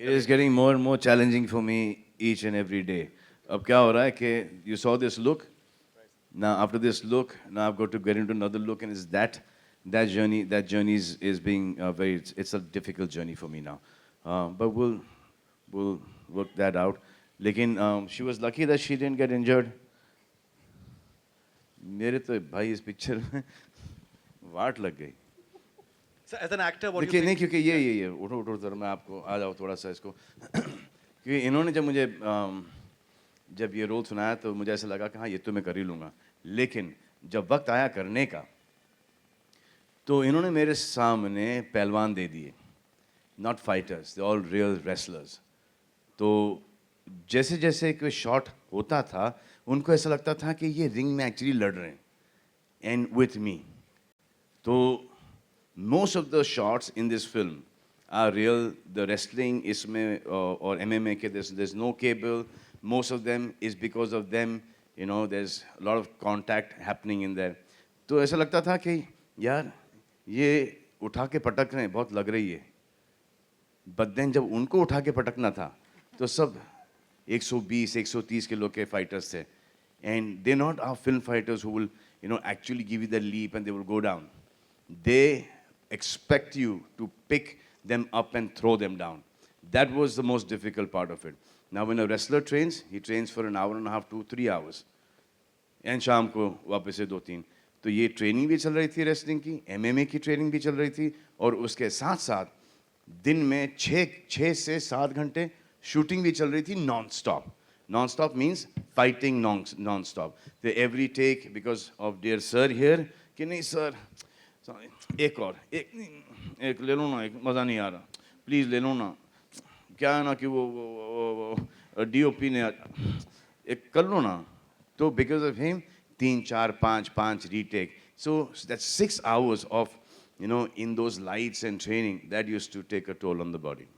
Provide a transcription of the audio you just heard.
It is getting more and more challenging for me each and every day. अब क्या हो रहा है कि you saw this look, now after this look, now I've got to get into another look, and it's that journey is being it's a difficult journey for me now. But we'll work that out. लेकिन she was lucky that she didn't get injured. मेरे तो भाई इस picture में वाट लग गई. So as an actor, what do you देखिए नहीं, think? क्योंकि ये उठो उठो जरा, मैं आपको आ जाओ थोड़ा सा इसको. क्योंकि इन्होंने जब मुझे जब ये रोल सुनाया तो मुझे ऐसा लगा कि हाँ ये तो मैं कर ही लूँगा. लेकिन जब वक्त आया करने का तो इन्होंने मेरे सामने पहलवान दे दिए, not fighters, they all real wrestlers. तो जैसे जैसे कोई शॉट होता था उनको ऐसा लगता था कि ये रिंग में एक्चुअली लड़ रहे हैं एंड विथ मी. तो most of the shots in this film are real. The wrestling इसमें or MMA के there's no cable. Most of them is because of them. You know, there's a lot of contact happening in there. तो ऐसा लगता था कि यार ये उठा के पटक रहे हैं, बहुत लग रही है. But then जब उनको उठा के पटकना था तो सब 120, 130 किलो के fighters थे. And they're not our film fighters who will, you know, actually give you the leap and they will go down. They expect you to pick them up and throw them down. That was the most difficult part of it. Now, when a wrestler trains, he trains for an hour and a half to 3 hours. And शाम को वापस से 2-3. तो ये training भी चल रही थी रेसलिंग की, MMA की ट्रेनिंग भी चल रही थी, और उसके साथ साथ दिन में 6 से 7 घंटे शूटिंग भी चल रही थी non stop. Non stop means fighting non stop. तो every take because of dear sir here कि नहीं सर एक ले लो ना, एक मज़ा नहीं आ रहा, प्लीज़ ले लो ना. क्या है ना कि वो DOP ने एक कर लो ना. तो because of him 3, 4, 5 retake. So that's 6 hours of, you know, in those lights and training that used to take a toll on the body.